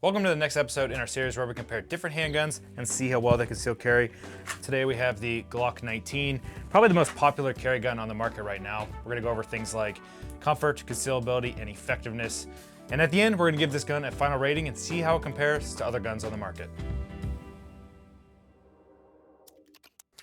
Welcome to the next episode in our series where we compare different handguns and see how well they conceal carry. Today we have the Glock 19, probably the most popular carry gun on the market right now. We're gonna go over things like comfort, concealability, and effectiveness. And at the end, we're gonna give this gun a final rating and see how it compares to other guns on the market.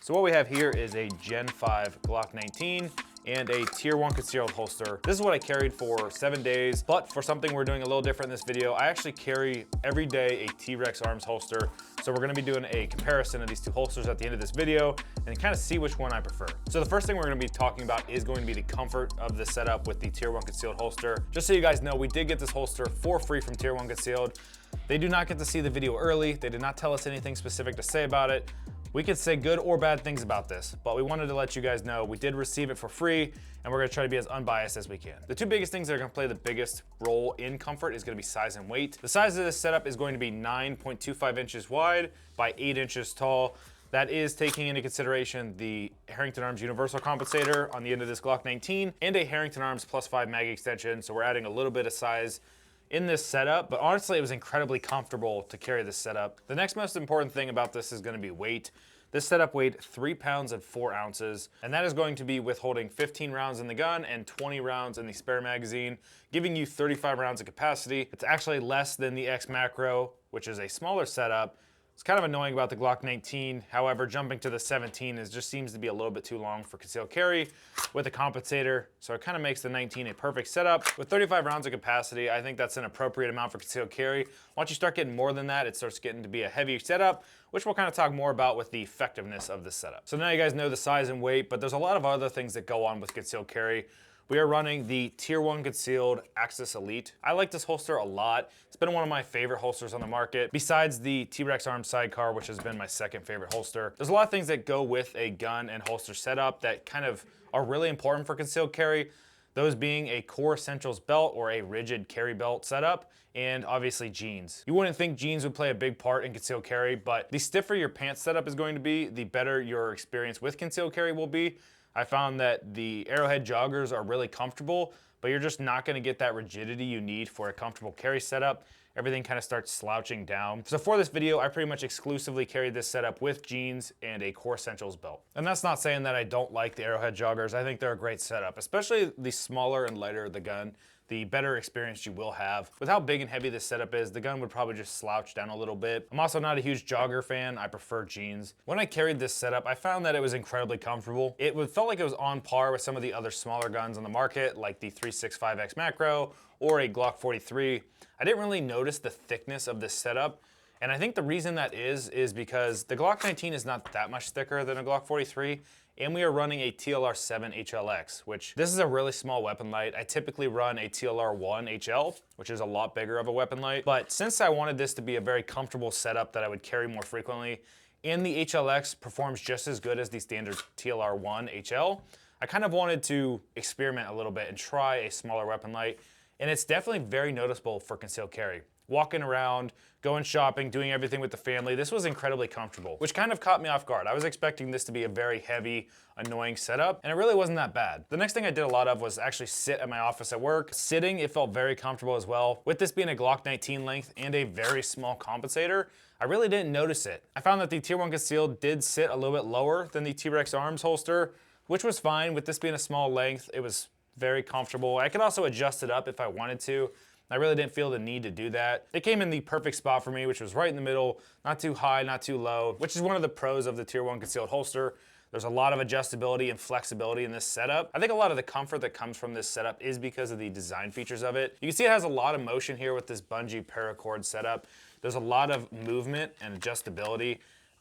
So what we have here is a Gen 5 Glock 19 and a Tier 1 concealed holster. This is what I carried for 7 days, but for something we're doing a little different in this video, I actually carry every day a T-Rex arms holster. So we're gonna be doing a comparison of these two holsters at the end of this video and kind of see which one I prefer. So the first thing we're gonna be talking about is going to be the comfort of the setup with the Tier 1 concealed holster. Just so you guys know, we did get this holster for free from Tier 1 Concealed. They do not get to see the video early. They did not tell us anything specific to say about it. We could say good or bad things about this, but we wanted to let you guys know we did receive it for free, and we're gonna try to be as unbiased as we can. The two biggest things that are gonna play the biggest role in comfort is gonna be size and weight. The size of this setup is going to be 9.25 inches wide by 8 inches tall. That is taking into consideration the Herrington Arms Universal Compensator on the end of this Glock 19 and a Herrington Arms +5 mag extension, so we're adding a little bit of size in this setup, but honestly, it was incredibly comfortable to carry this setup. The next most important thing about this is gonna be weight. This setup weighed 3 pounds and 4 ounces, and that is going to be withholding 15 rounds in the gun and 20 rounds in the spare magazine, giving you 35 rounds of capacity. It's actually less than the X Macro, which is a smaller setup. It's kind of annoying about the Glock 19. However, jumping to the 17 just seems to be a little bit too long for concealed carry with a compensator. So it kind of makes the 19 a perfect setup. With 35 rounds of capacity, I think that's an appropriate amount for concealed carry. Once you start getting more than that, it starts getting to be a heavier setup, which we'll kind of talk more about with the effectiveness of this setup. So now you guys know the size and weight, but there's a lot of other things that go on with concealed carry. We are running the Tier 1 Concealed Axis Elite. I like this holster a lot. It's been one of my favorite holsters on the market, besides the T-Rex Arms Sidecar, which has been my second favorite holster. There's a lot of things that go with a gun and holster setup that kind of are really important for concealed carry. Those being a core essentials belt or a rigid carry belt setup, and obviously jeans. You wouldn't think jeans would play a big part in concealed carry, but the stiffer your pants setup is going to be, the better your experience with concealed carry will be. I found that the Arrowhead joggers are really comfortable, but you're just not gonna get that rigidity you need for a comfortable carry setup. Everything kind of starts slouching down. So for this video, I pretty much exclusively carried this setup with jeans and a core essentials belt. And that's not saying that I don't like the Arrowhead joggers. I think they're a great setup, especially the smaller and lighter the gun, the better experience you will have. With how big and heavy this setup is, the gun would probably just slouch down a little bit. I'm also not a huge jogger fan. I prefer jeans. When I carried this setup, I found that it was incredibly comfortable. It felt like it was on par with some of the other smaller guns on the market, like the 365 X Macro or a Glock 43. I didn't really notice the thickness of this setup. And I think the reason that is because the Glock 19 is not that much thicker than a Glock 43, and we are running a TLR7 HLX, which this is a really small weapon light. I typically run a TLR1 HL, which is a lot bigger of a weapon light. But since I wanted this to be a very comfortable setup that I would carry more frequently, and the HLX performs just as good as the standard TLR1 HL, I kind of wanted to experiment a little bit and try a smaller weapon light. And it's definitely very noticeable for concealed carry. Walking around, going shopping, doing everything with the family, this was incredibly comfortable, which kind of caught me off guard. I was expecting this to be a very heavy, annoying setup, and it really wasn't that bad. The next thing I did a lot of was actually sit at my office at work. Sitting, it felt very comfortable as well. With this being a Glock 19 length and a very small compensator, I really didn't notice it. I found that the Tier 1 Concealed did sit a little bit lower than the T-Rex Arms holster, which was fine. With this being a small length, it was very comfortable. I could also adjust it up if I wanted to. I really didn't feel the need to do that. It came in the perfect spot for me, which was right in the middle, not too high, not too low, which is one of the pros of the Tier 1 Concealed holster. There's a lot of adjustability and flexibility in this setup. I think a lot of the comfort that comes from this setup is because of the design features of it. You can see it has a lot of motion here with this bungee paracord setup. There's a lot of movement and adjustability,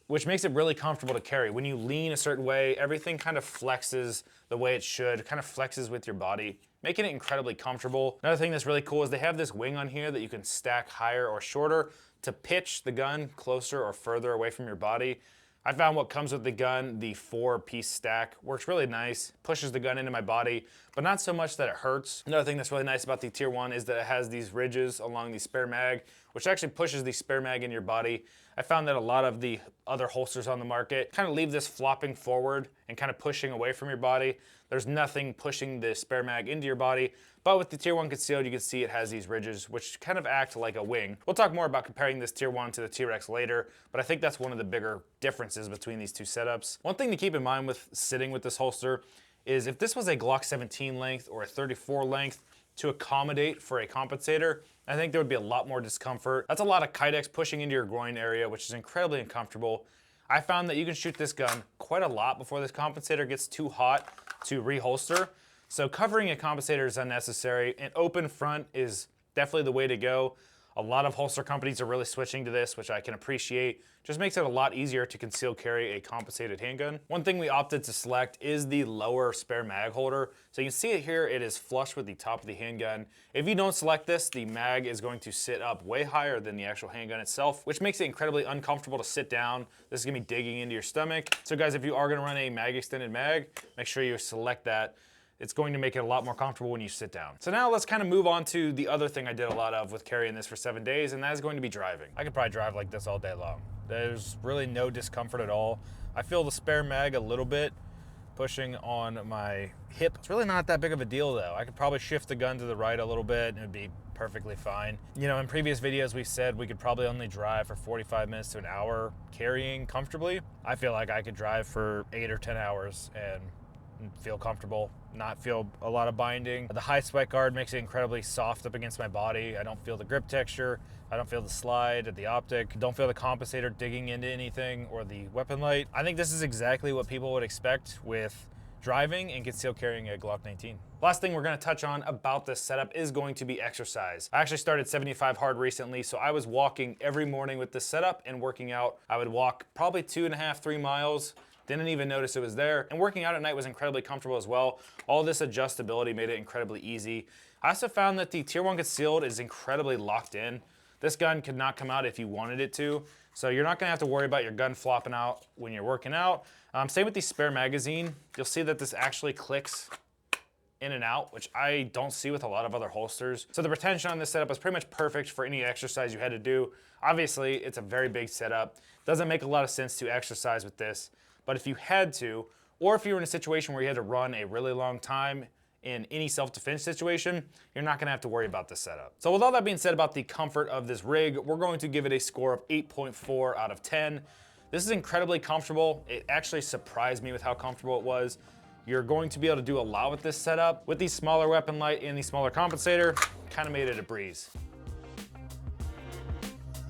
which makes it really comfortable to carry. When you lean a certain way, everything kind of flexes the way it should, kind of flexes with your body, making it incredibly comfortable. Another thing that's really cool is they have this wing on here that you can stack higher or shorter to pitch the gun closer or further away from your body. I found what comes with the gun, the 4-piece stack, works really nice, pushes the gun into my body, but not so much that it hurts. Another thing that's really nice about the Tier 1 is that it has these ridges along the spare mag, which actually pushes the spare mag in your body. I found that a lot of the other holsters on the market kind of leave this flopping forward and kind of pushing away from your body. There's nothing pushing the spare mag into your body, But with the Tier 1 concealed, you can see it has these ridges, which kind of act like a wing. We'll talk more about comparing this Tier 1 to the T-Rex later, but I think that's one of the bigger differences between these two setups. One thing to keep in mind with sitting with this holster is if this was a Glock 17 length or a 34 length to accommodate for a compensator, I think there would be a lot more discomfort. That's a lot of kydex pushing into your groin area, which is incredibly uncomfortable. I found that you can shoot this gun quite a lot before this compensator gets too hot to reholster. So covering a compensator is unnecessary. An open front is definitely the way to go. A lot of holster companies are really switching to this, which I can appreciate. Just makes it a lot easier to conceal carry a compensated handgun. One thing we opted to select is the lower spare mag holder. So you can see it here, it is flush with the top of the handgun. If you don't select this, the mag is going to sit up way higher than the actual handgun itself, which makes it incredibly uncomfortable to sit down. This is gonna be digging into your stomach. So guys, if you are gonna run a mag extended mag, make sure you select that. It's going to make it a lot more comfortable when you sit down. So now let's kind of move on to the other thing I did a lot of with carrying this for 7 days, and that is going to be driving. I could probably drive like this all day long. There's really no discomfort at all. I feel the spare mag a little bit pushing on my hip. It's really not that big of a deal though. I could probably shift the gun to the right a little bit and it'd be perfectly fine. You know, in previous videos we said we could probably only drive for 45 minutes to an hour carrying comfortably. I feel like I could drive for 8 or 10 hours and feel comfortable, not feel a lot of binding. The high spike guard makes it incredibly soft up against my body. I don't feel the grip texture. I don't feel the slide at the optic. Don't feel the compensator digging into anything or the weapon light. I think this is exactly what people would expect with driving and concealed carrying a Glock 19. Last thing we're gonna touch on about this setup is going to be exercise. I actually started 75 hard recently, so I was walking every morning with this setup and working out. I would walk probably 2.5, 3 miles. Didn't even notice it was there. And working out at night was incredibly comfortable as well. All this adjustability made it incredibly easy. I also found that the Tier 1 concealed is incredibly locked in. This gun could not come out if you wanted it to. So you're not gonna have to worry about your gun flopping out when you're working out. Same with the spare magazine. You'll see that this actually clicks in and out, which I don't see with a lot of other holsters. So the retention on this setup is pretty much perfect for any exercise you had to do. Obviously, it's a very big setup. Doesn't make a lot of sense to exercise with this. But if you had to, or if you were in a situation where you had to run a really long time in any self-defense situation, you're not gonna have to worry about this setup. So with all that being said about the comfort of this rig, we're going to give it a score of 8.4 out of 10. This is incredibly comfortable. It actually surprised me with how comfortable it was. You're going to be able to do a lot with this setup. With the smaller weapon light and the smaller compensator, kind of made it a breeze.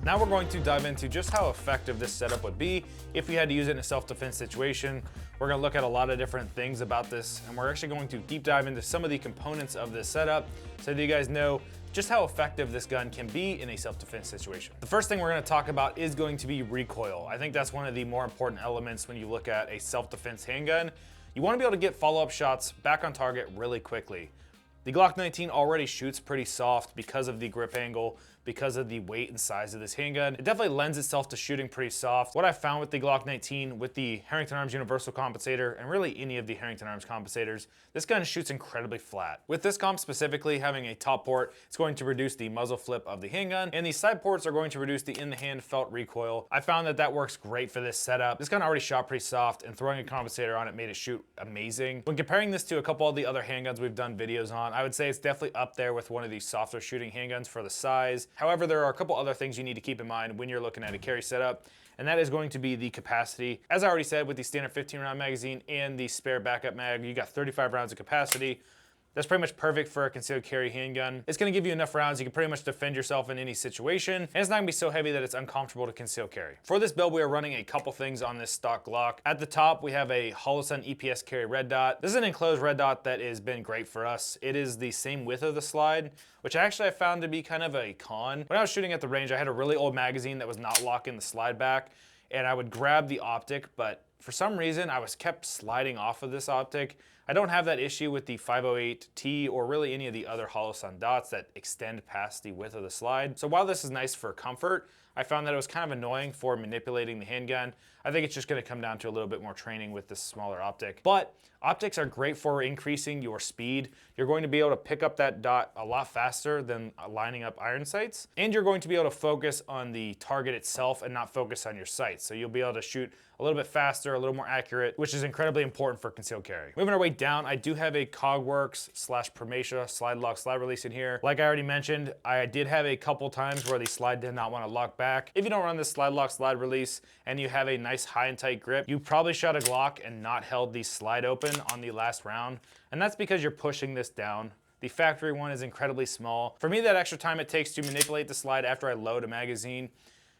Now we're going to dive into just how effective this setup would be if we had to use it in a self-defense situation. We're gonna look at a lot of different things about this, and we're actually going to deep dive into some of the components of this setup so that you guys know just how effective this gun can be in a self-defense situation. The first thing we're gonna talk about is going to be recoil. I think that's one of the more important elements when you look at a self-defense handgun. You wanna be able to get follow-up shots back on target really quickly. The Glock 19 already shoots pretty soft because of the grip angle, because of the weight and size of this handgun. It definitely lends itself to shooting pretty soft. What I found with the Glock 19, with the Herrington Arms Universal Compensator, and really any of the Herrington Arms compensators, this gun shoots incredibly flat. With this comp specifically, having a top port, it's going to reduce the muzzle flip of the handgun, and the side ports are going to reduce the in-the-hand felt recoil. I found that that works great for this setup. This gun already shot pretty soft, and throwing a compensator on it made it shoot amazing. When comparing this to a couple of the other handguns we've done videos on, I would say it's definitely up there with one of these softer shooting handguns for the size. However, there are a couple other things you need to keep in mind when you're looking at a carry setup, and that is going to be the capacity. As I already said, with the standard 15 round magazine and the spare backup mag, you got 35 rounds of capacity. That's pretty much perfect for a concealed carry handgun. It's gonna give you enough rounds, you can pretty much defend yourself in any situation, and it's not gonna be so heavy that it's uncomfortable to conceal carry. For this build, we are running a couple things on this stock Glock. At the top, we have a Holosun EPS carry red dot. This is an enclosed red dot that has been great for us. It is the same width of the slide, which actually I found to be kind of a con. When I was shooting at the range, I had a really old magazine that was not locking the slide back, and I would grab the optic, but for some reason, I was kept sliding off of this optic. I don't have that issue with the 508T or really any of the other Holosun dots that extend past the width of the slide. So while this is nice for comfort, I found that it was kind of annoying for manipulating the handgun. I think it's just gonna come down to a little bit more training with this smaller optic. But optics are great for increasing your speed. you're going to be able to pick up that dot a lot faster than lining up iron sights. And you're going to be able to focus on the target itself and not focus on your sights. So you'll be able to shoot a little bit faster, a little more accurate, which is incredibly important for concealed carry. Moving our way down, I do have a Cogworks / Primatia slide lock slide release in here. Like I already mentioned, I did have a couple times where the slide did not want to lock back. If you don't run this slide lock slide release and you have a nice high and tight grip, you probably shot a Glock and not held the slide open on the last round. And that's because you're pushing this down. The factory one is incredibly small. For me, that extra time it takes to manipulate the slide after I load a magazine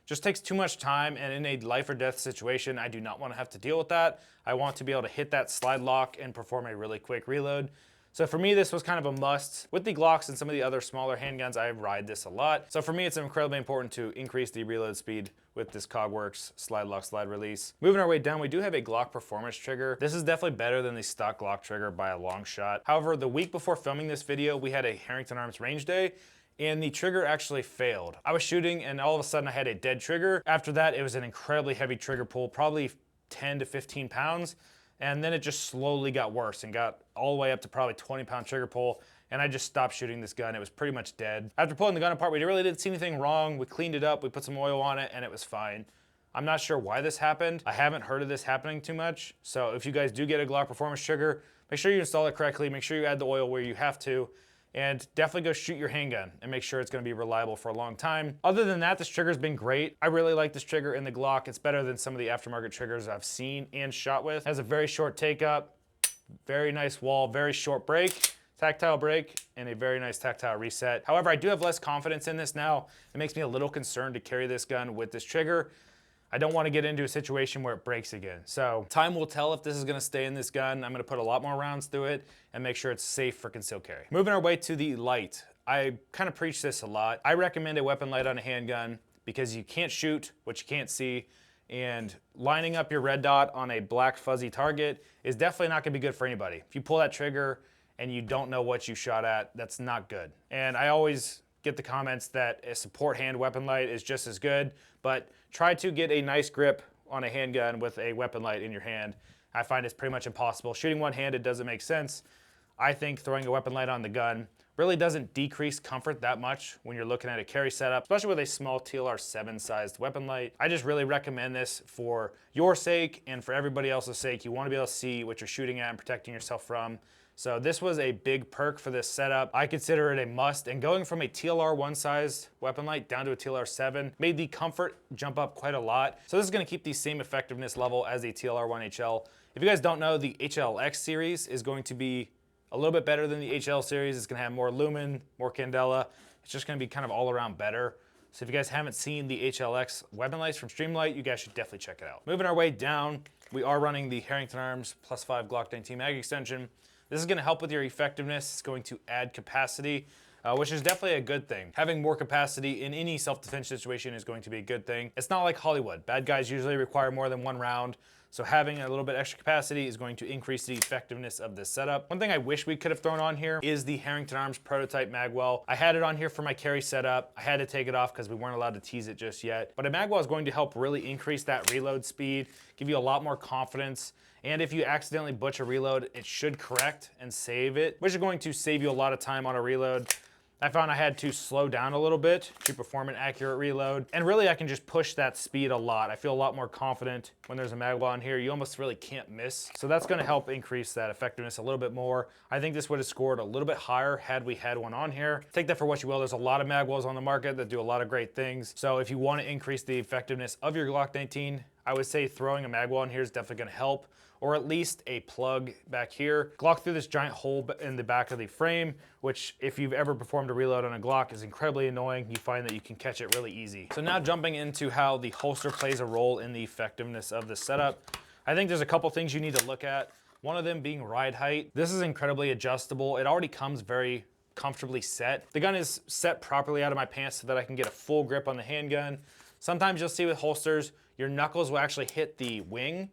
just takes too much time, and in a life or death situation, I do not want to have to deal with that. I want to be able to hit that slide lock and perform a really quick reload. So for me, this was kind of a must. With the Glocks and some of the other smaller handguns, I ride this a lot. So for me, it's incredibly important to increase the reload speed with this Cogworks slide lock slide release. Moving our way down, we do have a Glock performance trigger. This is definitely better than the stock Glock trigger by a long shot. However, the week before filming this video, we had a Herrington Arms range day, and the trigger actually failed. I was shooting and all of a sudden I had a dead trigger. After that, it was an incredibly heavy trigger pull, probably 10 to 15 pounds. And then it just slowly got worse and got all the way up to probably 20-pound trigger pull. And I just stopped shooting this gun. It was pretty much dead. After pulling the gun apart, we really didn't see anything wrong. We cleaned it up, we put some oil on it, and it was fine. I'm not sure why this happened. I haven't heard of this happening too much. So if you guys do get a Glock performance trigger, make sure you install it correctly. Make sure you add the oil where you have to. And definitely go shoot your handgun and make sure it's gonna be reliable for a long time. Other than that, this trigger's been great. I really like this trigger in the Glock. It's better than some of the aftermarket triggers I've seen and shot with. It has a very short take up, very nice wall, very short break, tactile break, and a very nice tactile reset. However, I do have less confidence in this now. It makes me a little concerned to carry this gun with this trigger. I don't want to get into a situation where it breaks again. So time will tell if this is going to stay in this gun. I'm going to put a lot more rounds through it and make sure it's safe for concealed carry. Moving our way to the light. I kind of preach this a lot. I recommend a weapon light on a handgun because you can't shoot what you can't see, and lining up your red dot on a black fuzzy target is definitely not going to be good for anybody. If you pull that trigger and you don't know what you shot at, that's not good. And I always get the comments that a support hand weapon light is just as good, but try to get a nice grip on a handgun with a weapon light in your hand. I find it's pretty much impossible. Shooting one-handed doesn't make sense. I think throwing a weapon light on the gun really doesn't decrease comfort that much when you're looking at a carry setup, especially with a small TLR 7 sized weapon light. I just really recommend this for your sake and for everybody else's sake. You want to be able to see what you're shooting at and protecting yourself from. So this was a big perk for this setup. I consider it a must, and going from a TLR 1 sized weapon light down to a TLR 7 made the comfort jump up quite a lot. So this is gonna keep the same effectiveness level as a TLR 1 HL. If you guys don't know, the HLX series is going to be a little bit better than the HL series. It's gonna have more lumen, more candela. It's just gonna be kind of all around better. So if you guys haven't seen the HLX weapon lights from Streamlight, you guys should definitely check it out. Moving our way down, we are running the Herrington Arms +5 Glock 19 mag extension. This is going to help with your effectiveness. It's going to add capacity, which is definitely a good thing. Having more capacity in any self-defense situation is going to be a good thing. It's not like Hollywood. Bad guys usually require more than one round, so having a little bit extra capacity is going to increase the effectiveness of this setup. One thing I wish we could have thrown on here is the Herrington Arms prototype magwell. I had it on here for my carry setup. I had to take it off because we weren't allowed to tease it just yet. But a magwell is going to help really increase that reload speed, give you a lot more confidence. And if you accidentally butcher a reload, it should correct and save it, which is going to save you a lot of time on a reload. I found I had to slow down a little bit to perform an accurate reload. And really, I can just push that speed a lot. I feel a lot more confident when there's a magwell on here. You almost really can't miss. So that's gonna help increase that effectiveness a little bit more. I think this would have scored a little bit higher had we had one on here. Take that for what you will. There's a lot of magwells on the market that do a lot of great things. So if you wanna increase the effectiveness of your Glock 19, I would say throwing a magwell in here is definitely gonna help, or at least a plug back here. Glock through this giant hole in the back of the frame, which if you've ever performed a reload on a Glock is incredibly annoying. You find that you can catch it really easy. So now jumping into how the holster plays a role in the effectiveness of the setup, I think there's a couple things you need to look at. One of them being ride height. This is incredibly adjustable. It already comes very comfortably set. The gun is set properly out of my pants so that I can get a full grip on the handgun. Sometimes you'll see with holsters, your knuckles will actually hit the wing.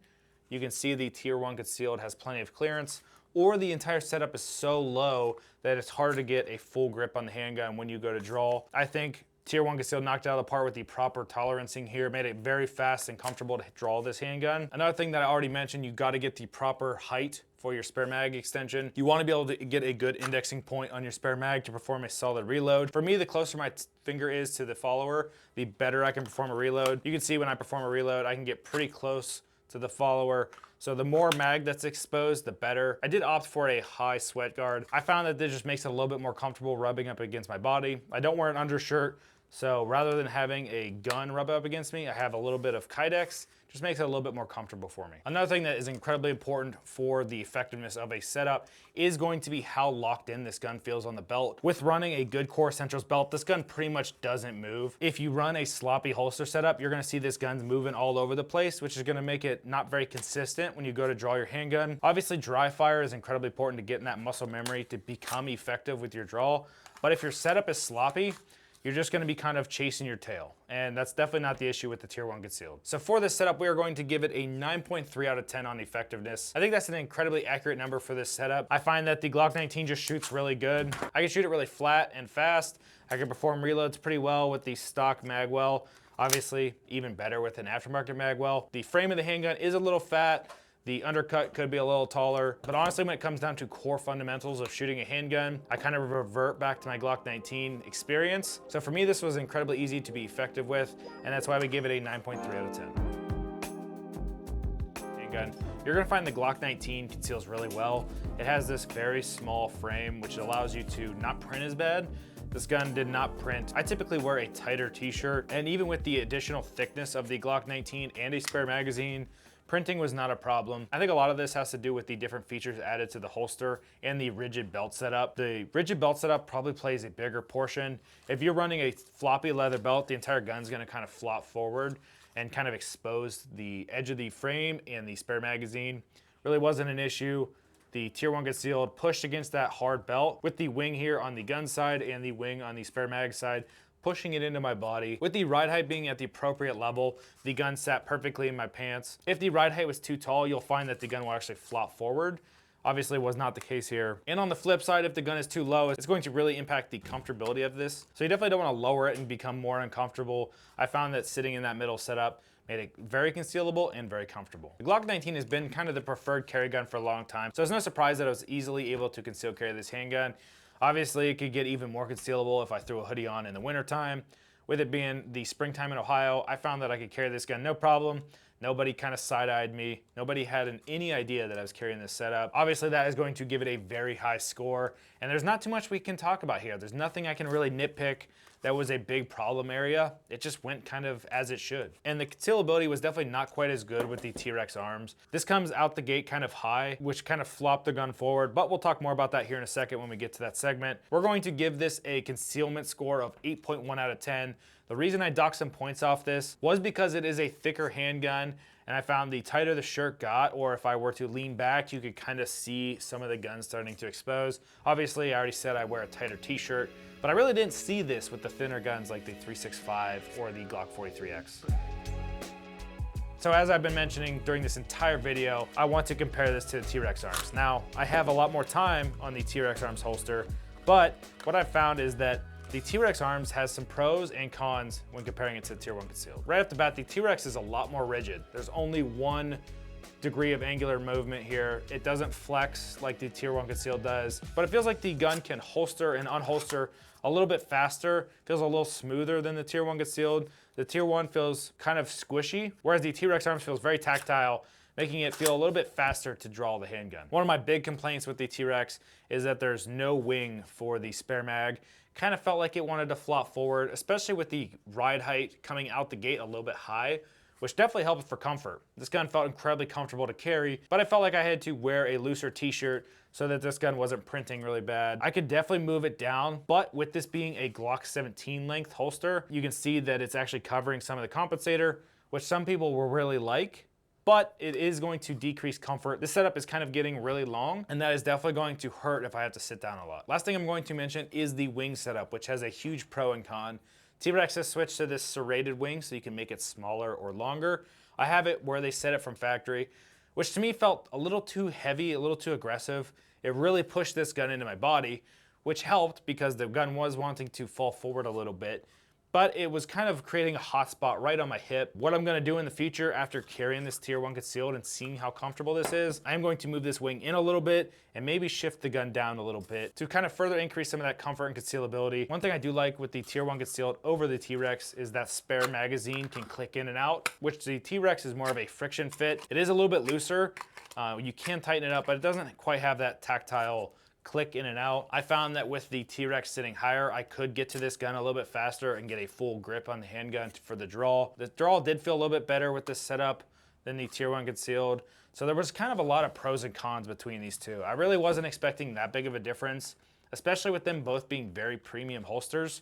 You can see the Tier 1 concealed has plenty of clearance, or the entire setup is so low that it's hard to get a full grip on the handgun when you go to draw. I think Tier 1 Concealed knocked it out of the park with the proper tolerancing here, made it very fast and comfortable to draw this handgun. Another thing that I already mentioned, you got to get the proper height for your spare mag extension. You want to be able to get a good indexing point on your spare mag to perform a solid reload. For me, the closer my finger is to the follower, the better I can perform a reload. You can see when I perform a reload, I can get pretty close to the follower. So the more mag that's exposed, the better. I did opt for a high sweat guard. I found that this just makes it a little bit more comfortable rubbing up against my body. I don't wear an undershirt, so rather than having a gun rub up against me, I have a little bit of Kydex. Just makes it a little bit more comfortable for me. Another thing that is incredibly important for the effectiveness of a setup is going to be how locked in this gun feels on the belt. With running a good core essentials belt, this gun pretty much doesn't move. If you run a sloppy holster setup, you're gonna see this gun's moving all over the place, which is gonna make it not very consistent when you go to draw your handgun. Obviously, dry fire is incredibly important to get in that muscle memory to become effective with your draw. But if your setup is sloppy, you're just gonna be kind of chasing your tail. And that's definitely not the issue with the Tier 1 Concealed. So for this setup, we are going to give it a 9.3 out of 10 on effectiveness. I think that's an incredibly accurate number for this setup. I find that the Glock 19 just shoots really good. I can shoot it really flat and fast. I can perform reloads pretty well with the stock magwell. Obviously, even better with an aftermarket magwell. The frame of the handgun is a little fat. The undercut could be a little taller, but honestly, when it comes down to core fundamentals of shooting a handgun, I kind of revert back to my Glock 19 experience. So for me, this was incredibly easy to be effective with, and that's why we give it a 9.3 out of 10. Handgun. You're gonna find the Glock 19 conceals really well. It has this very small frame, which allows you to not print as bad. This gun did not print. I typically wear a tighter t-shirt, and even with the additional thickness of the Glock 19 and a spare magazine, printing was not a problem. I think a lot of this has to do with the different features added to the holster and the rigid belt setup. The rigid belt setup probably plays a bigger portion. If you're running a floppy leather belt, the entire gun's gonna kind of flop forward and kind of expose the edge of the frame and the spare magazine. Really wasn't an issue. The Tier 1 Concealed pushed against that hard belt with the wing here on the gun side and the wing on the spare mag side, pushing it into my body. With the ride height being at the appropriate level, the gun sat perfectly in my pants. If the ride height was too tall, you'll find that the gun will actually flop forward. Obviously was not the case here. And on the flip side, if the gun is too low, it's going to really impact the comfortability of this. So you definitely don't want to lower it and become more uncomfortable. I found that sitting in that middle setup made it very concealable and very comfortable. The Glock 19 has been kind of the preferred carry gun for a long time, so it's no surprise that I was easily able to conceal carry this handgun. Obviously, it could get even more concealable if I threw a hoodie on in the wintertime. With it being the springtime in Ohio, I found that I could carry this gun no problem. Nobody kind of side-eyed me. Nobody had any idea that I was carrying this setup. Obviously, that is going to give it a very high score, and there's not too much we can talk about here. There's nothing I can really nitpick that was a big problem area. It just went kind of as it should. And the concealability was definitely not quite as good with the T-Rex arms. This comes out the gate kind of high, which kind of flopped the gun forward, but we'll talk more about that here in a second when we get to that segment. We're going to give this a concealment score of 8.1 out of 10. The reason I docked some points off this was because it is a thicker handgun, and I found the tighter the shirt got, or if I were to lean back, you could kind of see some of the guns starting to expose. Obviously, I already said I wear a tighter t-shirt, but I really didn't see this with the thinner guns like the 365 or the Glock 43X. So as I've been mentioning during this entire video, I want to compare this to the T-Rex arms. Now, I have a lot more time on the T-Rex arms holster, but what I've found is that the T-Rex arms has some pros and cons when comparing it to the Tier 1 Concealed. Right off the bat, the T-Rex is a lot more rigid. There's only 1 degree of angular movement here. It doesn't flex like the Tier 1 Concealed does, but it feels like the gun can holster and unholster a little bit faster, feels a little smoother than the Tier 1 Concealed. The Tier 1 feels kind of squishy, whereas the T-Rex arms feels very tactile, making it feel a little bit faster to draw the handgun. One of my big complaints with the T-Rex is that there's no wing for the spare mag. Kind of felt like it wanted to flop forward, especially with the ride height coming out the gate a little bit high, which definitely helped for comfort. This gun felt incredibly comfortable to carry, but I felt like I had to wear a looser t-shirt so that this gun wasn't printing really bad. I could definitely move it down, but with this being a Glock 17 length holster, you can see that it's actually covering some of the compensator, which some people will really like, but it is going to decrease comfort. This setup is kind of getting really long, and that is definitely going to hurt if I have to sit down a lot. Last thing I'm going to mention is the wing setup, which has a huge pro and con. T-Rex has switched to this serrated wing so you can make it smaller or longer. I have it where they set it from factory, which to me felt a little too heavy, a little too aggressive. It really pushed this gun into my body, which helped because the gun was wanting to fall forward a little bit. but it was kind of creating a hot spot right on my hip. What I'm gonna do in the future after carrying this Tier 1 concealed and seeing how comfortable this is, I'm going to move this wing in a little bit and maybe shift the gun down a little bit to kind of further increase some of that comfort and concealability. One thing I do like with the Tier 1 concealed over the T-Rex is that spare magazine can click in and out, which the T-Rex is more of a friction fit. It is a little bit looser. You can tighten it up, but it doesn't quite have that tactile click in and out. I found that with the T-Rex sitting higher, I could get to this gun a little bit faster and get a full grip on the handgun for the draw. The draw did feel a little bit better with this setup than the Tier 1 concealed. So there was kind of a lot of pros and cons between these two. I really wasn't expecting that big of a difference, especially with them both being very premium holsters.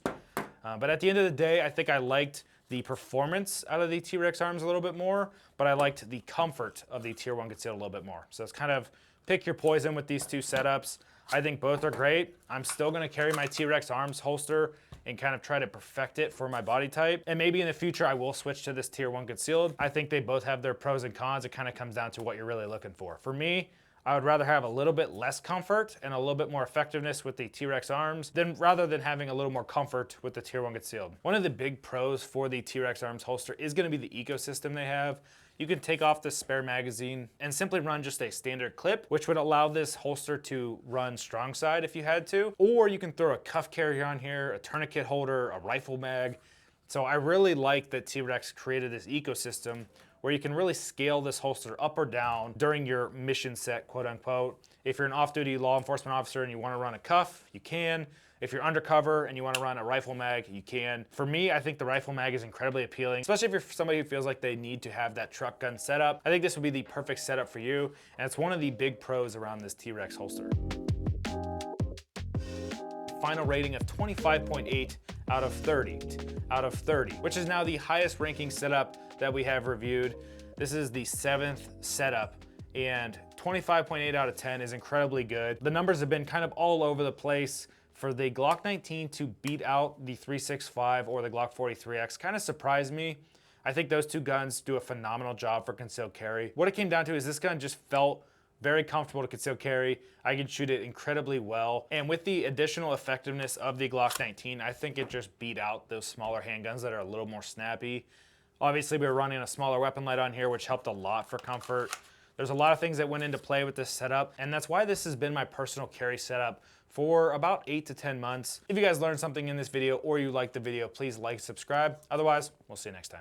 But at the end of the day, I think I liked the performance out of the T-Rex arms a little bit more, but I liked the comfort of the Tier 1 concealed a little bit more. So it's kind of pick your poison with these two setups. I think both are great. I'm still gonna carry my T-Rex arms holster and kind of try to perfect it for my body type. And maybe in the future, I will switch to this Tier 1 concealed. I think they both have their pros and cons. It kind of comes down to what you're really looking for. For me, I would rather have a little bit less comfort and a little bit more effectiveness with the T-Rex arms rather than having a little more comfort with the Tier 1 concealed. One of the big pros for the T-Rex arms holster is gonna be the ecosystem they have. You can take off this spare magazine and simply run just a standard clip, which would allow this holster to run strong side if you had to, or you can throw a cuff carrier on here, a tourniquet holder, a rifle mag. So I really like that T-Rex created this ecosystem where you can really scale this holster up or down during your mission set, quote unquote. If you're an off-duty law enforcement officer and you wanna run a cuff, you can. If you're undercover and you wanna run a rifle mag, you can. For me, I think the rifle mag is incredibly appealing, especially if you're somebody who feels like they need to have that truck gun setup. I think this would be the perfect setup for you, and it's one of the big pros around this T-Rex holster. Final rating of 25.8 out of 30, which is now the highest ranking setup that we have reviewed. This is the 7th setup, and 25.8 out of 10 is incredibly good. The numbers have been kind of all over the place. For the Glock 19 to beat out the 365 or the Glock 43X kind of surprised me. I think those two guns do a phenomenal job for concealed carry. What it came down to is this gun just felt very comfortable to conceal carry. I could shoot it incredibly well. And with the additional effectiveness of the Glock 19, I think it just beat out those smaller handguns that are a little more snappy. Obviously, we were running a smaller weapon light on here, which helped a lot for comfort. There's a lot of things that went into play with this setup, and that's why this has been my personal carry setup for about 8 to 10 months. If you guys learned something in this video or you liked the video, please like, subscribe. Otherwise, we'll see you next time.